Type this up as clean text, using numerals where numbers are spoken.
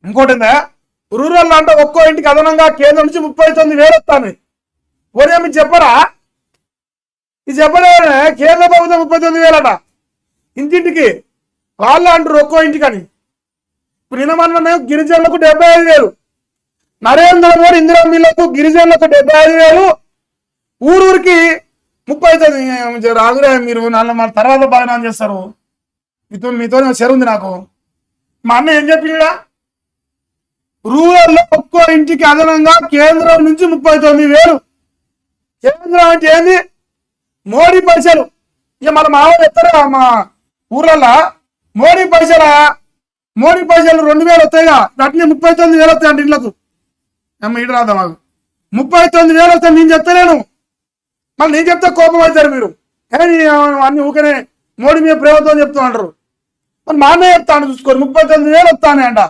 ఇంకోటిందా, rural అంటే ఒక్కో ఇంటికి అదనంగా కేంద్రం నుంచి 39,000 వస్తాను. పోనీ మీకు చెప్పరా? ఇది చెప్పలే, కేంద్ర ప్రభుత్వం 39,000 అట ఇంటింటికి. వాళ్ళు అంటారు ఒక్కో ఇంటికని. ఇప్పుడు నిన్న గిరిజనులకు 75,000, నరేంద్ర మోడీ ఇందిరా మిల్లకు గిరిజనులకు 75,000, ఊరూరికి 39. రాదురా మీరు మన తర్వాత బాగా చేస్తారు. మీతో చెరుంది నాకు. మా అన్న ఏం చెప్పిండా? రూరల్లో ఒక్కో ఇంటికి అదనంగా కేంద్రం నుంచి 39,000. కేంద్రం అంటే ఏంది? మోడీ పైసలు. ఇక మన మామూలు ఎత్తారా మా ఊర్లల్లో మోడీ పైసలు 2,000 వస్తాయిగా, వాటిని 39,000 వస్తాయి అంటే ఇంట్లకు. అమ్మ ఇటు రాదా మాకు 39,000 వస్తాయి. నేను చెప్తాను, మళ్ళీ నేను చెప్తే కోపం అవుతారు మీరు. కానీ అన్ని ఊకనే మోడీ మీద ప్రేమతో చెప్తూ అంటారు. మరి మా అన్న చెప్తాను చూసుకోండి, 39,000 వస్తానే అంట.